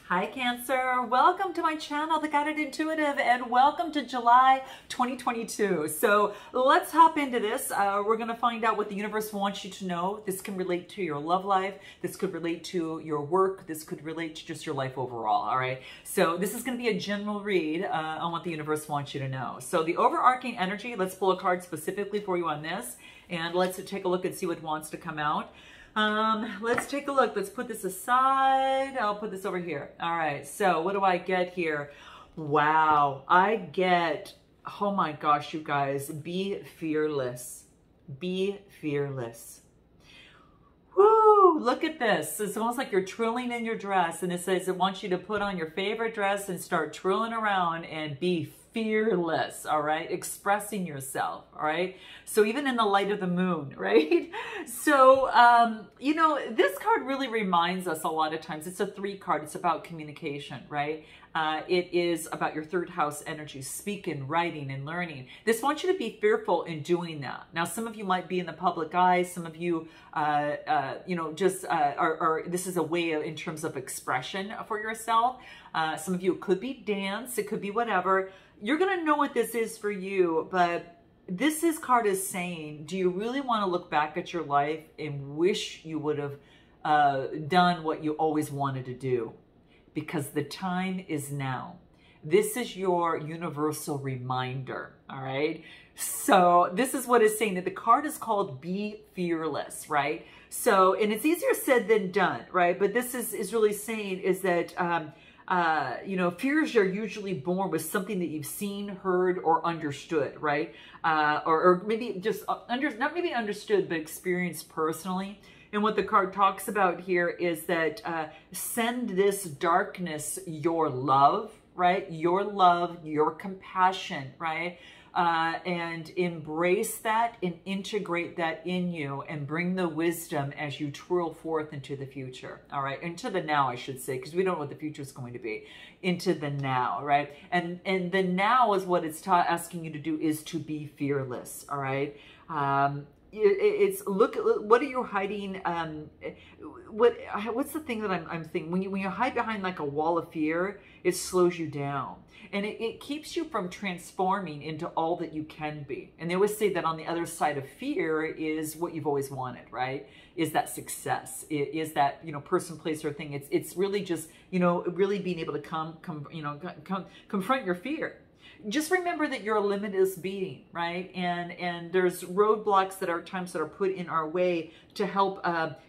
Hi Cancer, welcome to my channel, The Guided Intuitive, and welcome to July 2022. So let's hop into this. We're going to find out what the universe wants you to know. This can relate to your love life. This could relate to your work. This could relate to just your life overall. All right. So this is going to be a general read on what the universe wants you to know. So the overarching energy, let's pull a card specifically for you on this, and let's take a look and see what wants to come out. Let's take a look. Let's put this aside. I'll put this over here. All right. So what do I get here? Wow. I get, oh my gosh, you guys, be fearless. Be fearless. Woo! Look at this. It's almost like you're twirling in your dress, and it says it wants you to put on your favorite dress and start twirling around and be fearless, all right? Expressing yourself, all right? So even in the light of the moon, right? So, you know, this card really reminds us a lot of times, it's a 3 card, it's about communication, right? It is about your 3rd house energy, speaking, writing, and learning. This wants you to be fearful in doing that. Now, some of you might be in the public eye. Some of you, you know, just this is a way of, in terms of expression for yourself. Some of you, it could be dance. It could be whatever. You're going to know what this is for you, but this card is saying, do you really want to look back at your life and wish you would have done what you always wanted to do? Because the time is now. This is your universal reminder, all right? So this is what it's saying, that the card is called Be Fearless, right? So, and it's easier said than done, right? But this is really saying is that, you know, fears are usually born with something that you've seen, heard, or understood, right? Or maybe just, not maybe understood, but experienced personally. And what the card talks about here is that send this darkness your love, right? Your love, your compassion, right? And embrace that and integrate that in you and bring the wisdom as you twirl forth into the future, all right? Into the now, I should say, because we don't know what the future is going to be. Into the now, right? And the now is what it's asking you to do, is to be fearless, all right? It's look, what are you hiding? What's the thing that I'm thinking? When you hide behind like a wall of fear, it slows you down, and it keeps you from transforming into all that you can be. And they always say that on the other side of fear is what you've always wanted, right? Is that success? Is that, you know, person, place, or thing? It's really just, you know, really being able to confront your fear. Just remember that you're a limitless being, right? And there's roadblocks that are times that are put in our way to help,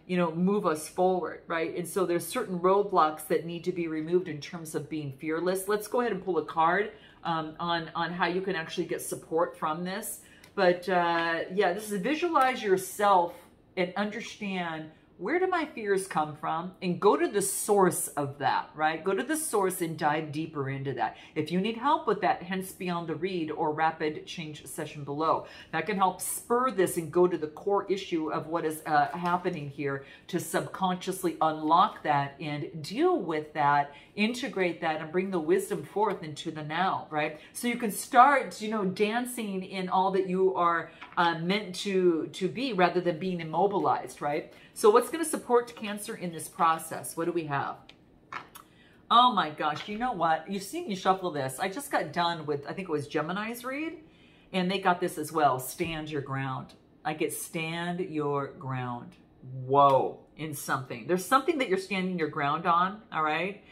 you know, move us forward, right? And so there's certain roadblocks that need to be removed in terms of being fearless. Let's go ahead and pull a card on how you can actually get support from this. But yeah, this is visualize yourself and understand, where do my fears come from? And go to the source of that, right? Go to the source and dive deeper into that. If you need help with that, hence beyond the read or rapid change session below, that can help spur this and go to the core issue of what is happening here to subconsciously unlock that and deal with that, integrate that, and bring the wisdom forth into the now, right? So you can start, you know, dancing in all that you are meant to be, rather than being immobilized, right? So what's going to support Cancer in this process? What do we have? Oh my gosh, you know what? You've seen me shuffle this. I just got done with, I think it was Gemini's read, and they got this as well, stand your ground. I get stand your ground. Whoa, in something. There's something that you're standing your ground on, all right?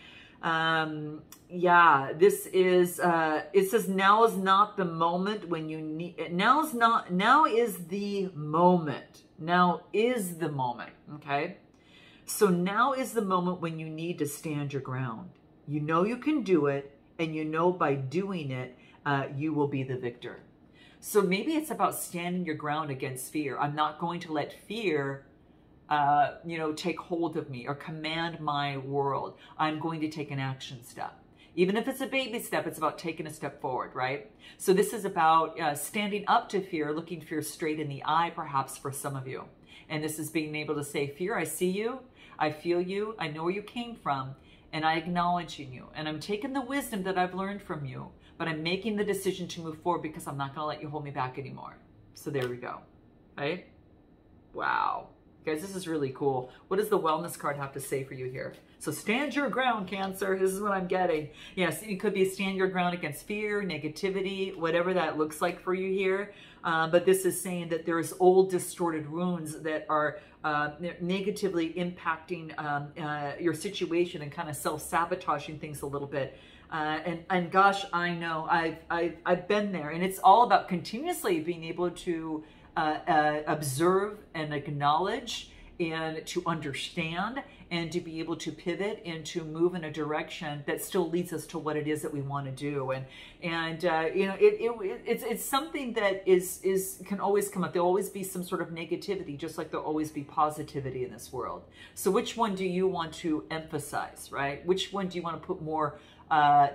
Yeah, this is, it says now is not the moment when you need, now is the moment. Now is the moment, okay? So now is the moment when you need to stand your ground. You know you can do it, and you know by doing it, you will be the victor. So maybe it's about standing your ground against fear. I'm not going to let fear you know, take hold of me or command my world. I'm going to take an action step. Even if it's a baby step, it's about taking a step forward, right? So this is about standing up to fear, looking fear straight in the eye, perhaps for some of you. And this is being able to say, fear, I see you, I feel you, I know where you came from, and I acknowledge you. And I'm taking the wisdom that I've learned from you, but I'm making the decision to move forward because I'm not going to let you hold me back anymore. So there we go, right? Wow. Guys, this is really cool. What does the wellness card have to say for you here? So stand your ground, Cancer. This is what I'm getting. Yes, it could be stand your ground against fear, negativity, whatever that looks like for you here. But this is saying that there's old distorted wounds that are negatively impacting your situation and kind of self-sabotaging things a little bit. And gosh, I know I've been there, and it's all about continuously being able to observe and acknowledge and to understand and to be able to pivot and to move in a direction that still leads us to what it is that we want to do. And you know, it's something that can always come up. There'll always be some sort of negativity, just like there'll always be positivity in this world. So which one do you want to emphasize, right? Which one do you want to put more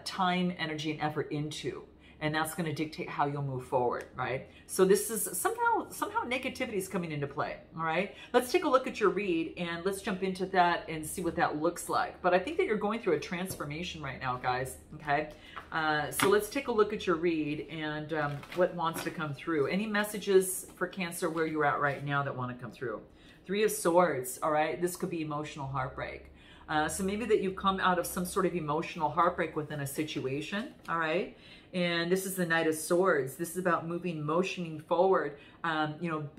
time, energy, and effort into? And that's going to dictate how you'll move forward, right? So this is somehow negativity is coming into play, all right? Let's take a look at your read and let's jump into that and see what that looks like. But I think that you're going through a transformation right now, guys, okay? So let's take a look at your read and what wants to come through. Any messages for Cancer where you're at right now that want to come through? Three of Swords, all right? This could be emotional heartbreak. So maybe that you've come out of some sort of emotional heartbreak within a situation, all right? And this is the Knight of Swords. This is about moving, motioning forward. You know,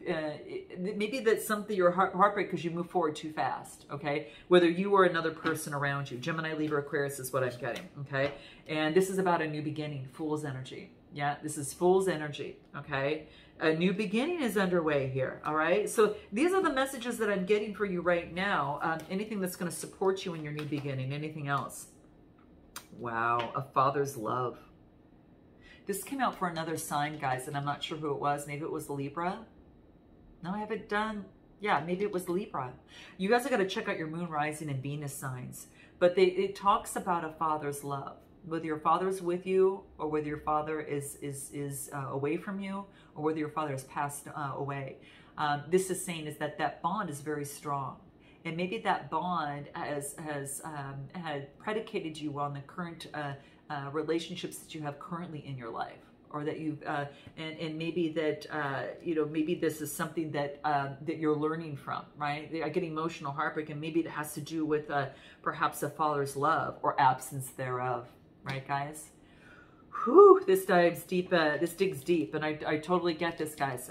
maybe that's something you're heartbreak because you move forward too fast, okay? Whether you or another person around you. Gemini, Libra, Aquarius is what I'm getting, okay? And this is about a new beginning, Fool's energy. Yeah, this is Fool's energy, okay? A new beginning is underway here, all right? So these are the messages that I'm getting for you right now. Anything that's going to support you in your new beginning, anything else? Wow, a father's love. This came out for another sign, guys, and I'm not sure who it was. Maybe it was Libra. No, I haven't done. Yeah, maybe it was Libra. You guys are going to check out your moon, rising, and Venus signs. But it talks about a father's love. Whether your father is with you or whether your father is away from you or whether your father has passed away. This is saying is that bond is very strong. And maybe that bond had predicated you on the current relationships that you have currently in your life, or that you've and maybe that you know, maybe this is something that that you're learning from, right? I get emotional heartbreak, and maybe it has to do with perhaps a father's love or absence thereof, right, guys? Whew, this dives deep. This digs deep, and I totally get this, guys.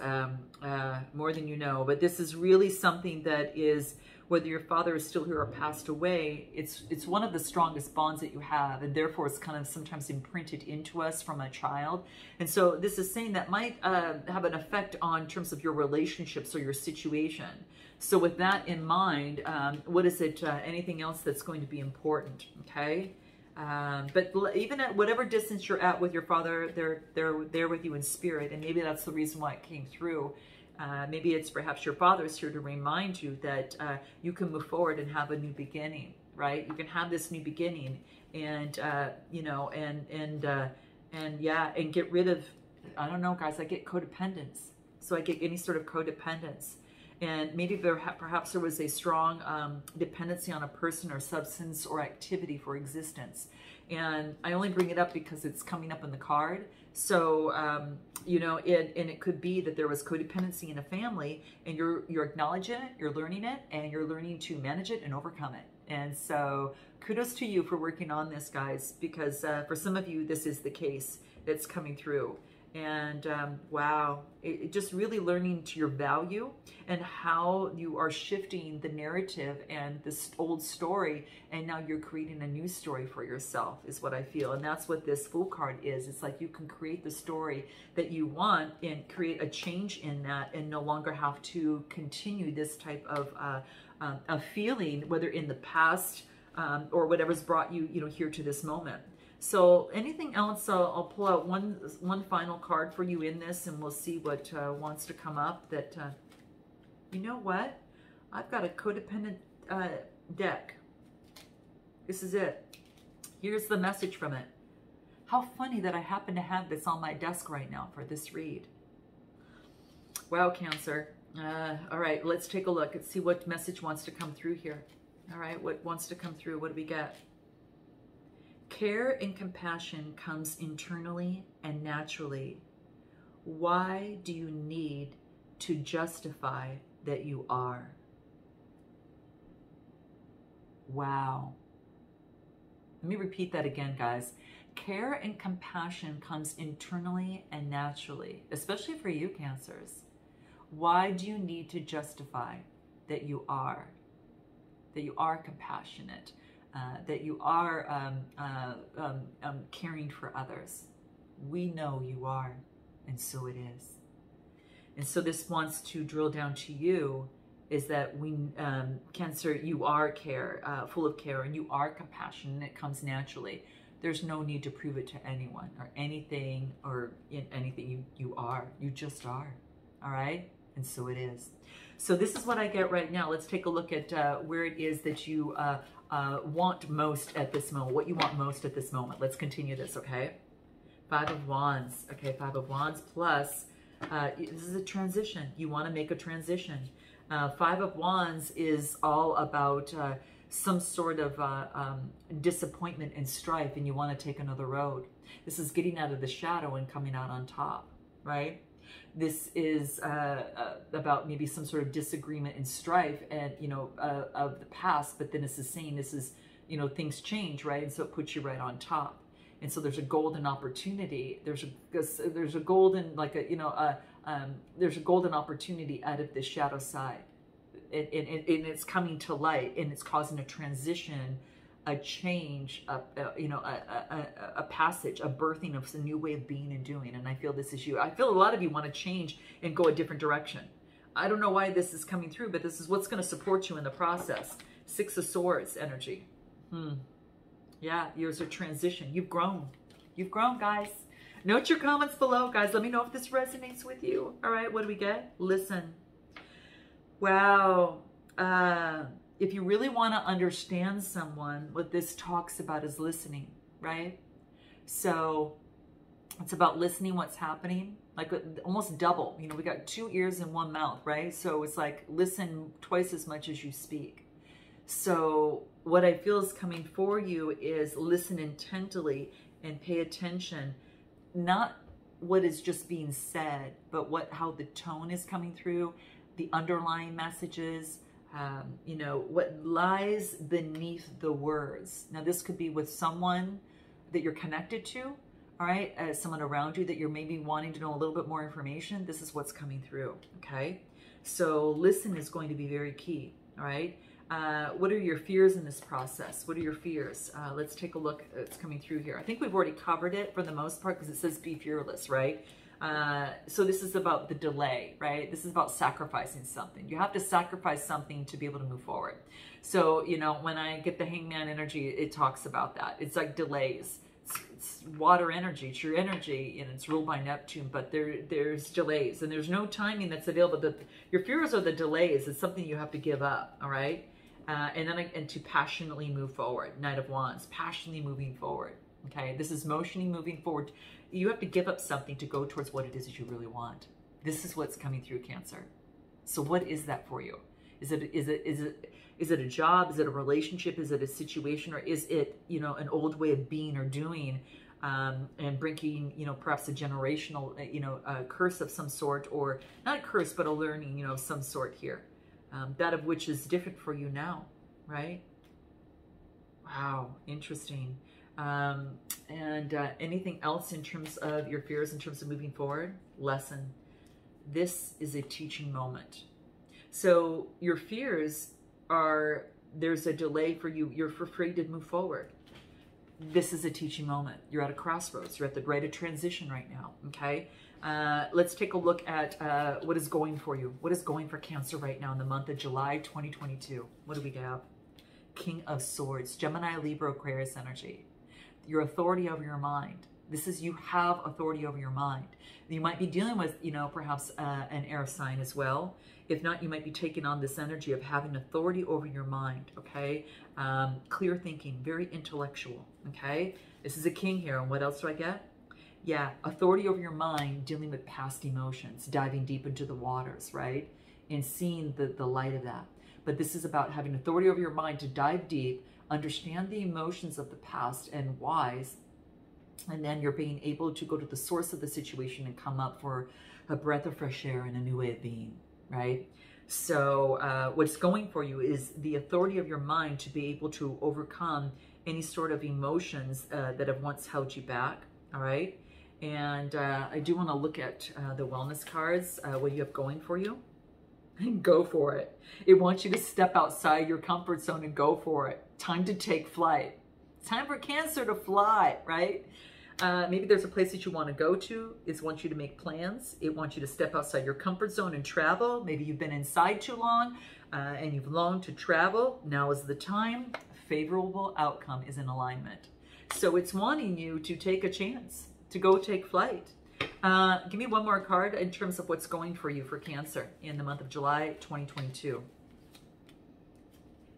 More than you know, but this is really something that is, whether your father is still here or passed away, it's one of the strongest bonds that you have, and therefore it's kind of sometimes imprinted into us from a child. And so this is saying that might have an effect on terms of your relationships or your situation. So with that in mind, what is it? Anything else that's going to be important? Okay. But even at whatever distance you're at with your father, they're there with you in spirit, and maybe that's the reason why it came through. Maybe it's perhaps your father is here to remind you that you can move forward and have a new beginning, right? You can have this new beginning, and you know, and yeah, and get rid of, I don't know, guys. I get codependence, so I get any sort of codependence, and maybe perhaps there was a strong dependency on a person or substance or activity for existence. And I only bring it up because it's coming up in the card. So, you know, and it could be that there was codependency in a family, and you're acknowledging it, you're learning it, and you're learning to manage it and overcome it. And so kudos to you for working on this, guys, because for some of you, this is the case that's coming through. And wow, it just really learning to your value and how you are shifting the narrative and this old story, and now you're creating a new story for yourself is what I feel. And that's what this Fool card is. It's like you can create the story that you want and create a change in that, and no longer have to continue this type of a feeling, whether in the past or whatever's brought you, you know, here to this moment. So anything else, I'll pull out one final card for you in this, and we'll see what wants to come up. That, you know what? I've got a codependent deck. This is it. Here's the message from it. How funny that I happen to have this on my desk right now for this read. Wow, Cancer. All right, let's take a look and see what message wants to come through here. All right, what wants to come through? What do we get? Care and compassion comes internally and naturally. Why do you need to justify that you are? Wow. Let me repeat that again, guys. Care and compassion comes internally and naturally, especially for you, Cancers. Why do you need to justify that you are compassionate, that you are caring for others? We know you are, and so it is. And so this wants to drill down to you, is that we, Cancer, you are full of care, and you are compassionate, and it comes naturally. There's no need to prove it to anyone or anything, or in anything. You are. You just are. All right? And so it is. So this is what I get right now. Let's take a look at where it is that you want most at this moment, what you want most at this moment. Let's continue this, okay? 5 of Wands. Okay, 5 of Wands plus, this is a transition. You want to make a transition. 5 of Wands is all about some sort of disappointment and strife, and you want to take another road. This is getting out of the shadow and coming out on top, right? This is about maybe some sort of disagreement and strife, and of the past. But then this is saying this is, things change, right? And so it puts you right on top. And so there's a golden opportunity. There's a golden, like there's a golden opportunity out of the shadow side. And it's coming to light, and it's causing a transition, a change, a passage, a birthing of a new way of being and doing. And I feel this is you. I feel a lot of you want to change and go a different direction. I don't know why this is coming through, but this is what's going to support you in the process. 6 of Swords energy. Yeah, yours are transition. You've grown. You've grown, guys. Note your comments below, guys. Let me know if this resonates with you. All right, what do we get? Listen. Wow. If you really want to understand someone, what this talks about is listening, right? So it's about listening what's happening, like almost double. We got 2 ears and 1 mouth, right? So it's like listen twice as much as you speak. So what I feel is coming for you is listen intently and pay attention, not what is just being said, but how the tone is coming through, the underlying messages, what lies beneath the words. Now, this could be with someone that you're connected to, all right? Someone around you that you're maybe wanting to know a little bit more information. This is what's coming through, okay? So listen is going to be very key, all right? What are your fears in this process? What are your fears? Let's take a look. It's coming through here. I think we've already covered it for the most part because it says be fearless, right? So this is about the delay, right? This is about sacrificing something. You have to sacrifice something to be able to move forward. So, when I get the Hangman energy, it talks about that. It's like delays. It's water energy. It's your energy, and it's ruled by Neptune, but there's delays, and there's no timing that's available. Your fears are the delays. It's something you have to give up, all right? And to passionately move forward. Knight of Wands, passionately moving forward. Okay, this is motioning, moving forward. You have to give up something to go towards what it is that you really want. This is what's coming through, Cancer. So what is that for you? Is it a job? Is it a relationship? Is it a situation? Or is it, an old way of being or doing, and breaking, perhaps a generational, a curse of some sort, or not a curse, but a learning, of some sort here. That of which is different for you now, right? Wow, interesting. And anything else in terms of your fears, in terms of moving forward? Lesson. This is a teaching moment. So your fears are, there's a delay for you. You're afraid to move forward. This is a teaching moment. You're at a crossroads. You're at the rite of transition right now, okay? Let's take a look at what is going for you. What is going for Cancer right now in the month of July 2022? What do we have? King of Swords, Gemini, Libra, Aquarius energy. Your authority over your mind. This is, you have authority over your mind. You might be dealing with, perhaps an air sign as well. If not, you might be taking on this energy of having authority over your mind, okay? Clear thinking, very intellectual, okay? This is a king here, and what else do I get? Yeah, authority over your mind, dealing with past emotions, diving deep into the waters, right? And seeing the light of that. But this is about having authority over your mind to dive deep, understand the emotions of the past and whys, and then you're being able to go to the source of the situation and come up for a breath of fresh air and a new way of being, right? So what's going for you is the authority of your mind to be able to overcome any sort of emotions that have once held you back, all right? And I do want to look at the wellness cards, what you have going for you. And go for it. It wants you to step outside your comfort zone and go for it. Time to take flight. Time for Cancer to fly, right? Maybe there's a place that you want to go to. It wants you to make plans. It wants you to step outside your comfort zone and travel. Maybe you've been inside too long and you've longed to travel. Now is the time. Favorable outcome is in alignment. So it's wanting you to take a chance, to go take flight. Give me one more card in terms of what's going for you for Cancer in the month of July 2022.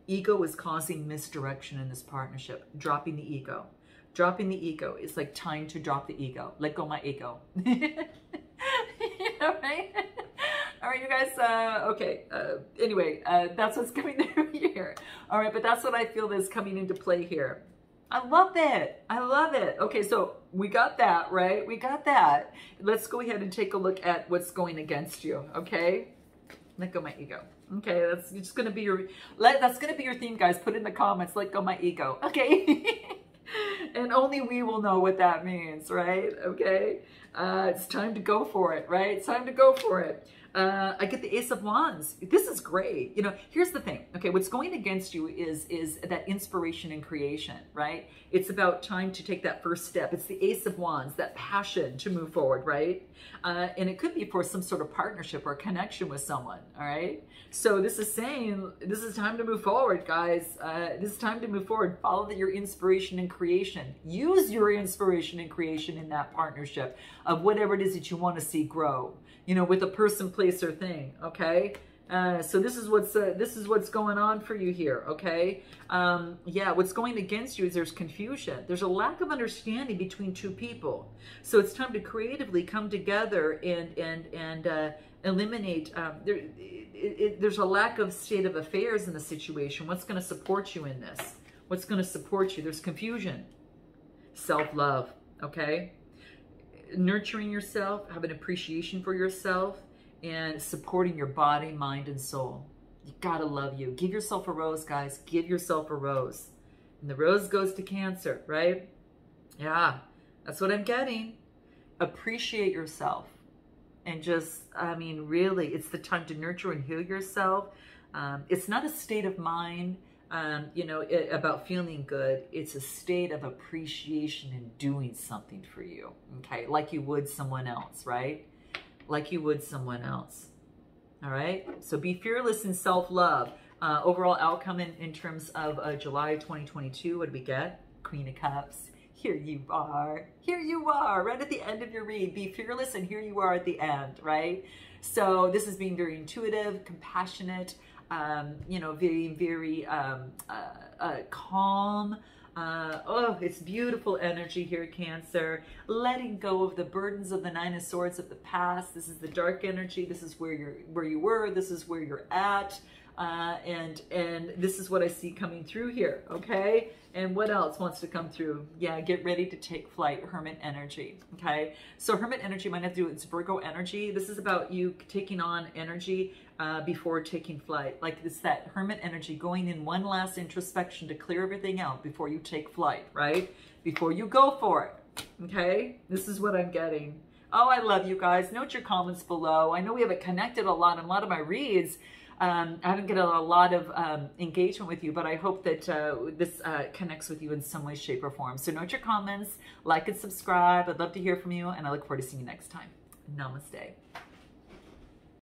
Ego is causing misdirection in this partnership. Dropping the ego. Dropping the ego. It's like time to drop the ego. Let go my ego. You know, right? All right, you guys. Okay. Anyway, that's what's coming through here. All right, but that's what I feel is coming into play here. I love it. I love it. Okay, so we got that, right? We got that. Let's go ahead and take a look at what's going against you, okay? Let go my ego. Okay, that's just going to be your that's going to be your theme, guys. Put in the comments, let go my ego. Okay? And only we will know what that means, right? Okay? It's time to go for it, right? It's time to go for it. I get the Ace of Wands. This is great. You know, here's the thing. Okay, what's going against you is that inspiration and creation, right? It's about time to take that first step. It's the Ace of Wands, that passion to move forward, right? And it could be for some sort of partnership or connection with someone, all right? So this is saying, this is time to move forward, guys. This is time to move forward. Follow your inspiration and creation. Use your inspiration and creation in that partnership of whatever it is that you want to see grow. You know, with a person, place, or thing, okay? So this is what's going on for you here, okay? Yeah, what's going against you is there's confusion. There's a lack of understanding between two people. So it's time to creatively come together and eliminate. There's a lack of state of affairs in the situation. What's going to support you in this? What's going to support you? There's confusion. Self-love, okay? Nurturing yourself, have an appreciation for yourself, and supporting your body, mind, and soul. You gotta love you. Give yourself a rose, guys. Give yourself a rose. And the rose goes to Cancer, right? Yeah, that's what I'm getting. Appreciate yourself. And just, I mean, really, it's the time to nurture and heal yourself. It's not a state of mind, you know, about feeling good. It's a state of appreciation and doing something for you, okay? Like you would someone else, right? Like you would someone else, all right? So be fearless in self-love. Overall outcome in terms of July 2022, what did we get? Queen of Cups. Here you are. Here you are, right at the end of your read. Be fearless, and here you are at the end, right? So this is being very intuitive, compassionate, you know, very, very calm. Oh, it's beautiful energy here, Cancer. Letting go of the burdens of the Nine of Swords of the past. This is the dark energy. This is where you were. This is where you're at. And this is what I see coming through here, okay? And what else wants to come through? Yeah, get ready to take flight, Hermit energy, okay? So Hermit energy might have to do, it's Virgo energy. This is about you taking on energy before taking flight. Like it's that Hermit energy going in one last introspection to clear everything out before you take flight, right? Before you go for it, okay? This is what I'm getting. Oh, I love you guys. Note your comments below. I know we haven't connected a lot in a lot of my reads. I haven't get a lot of engagement with you, but I hope that this connects with you in some way, shape, or form. So note your comments, like and subscribe. I'd love to hear from you, and I look forward to seeing you next time. Namaste.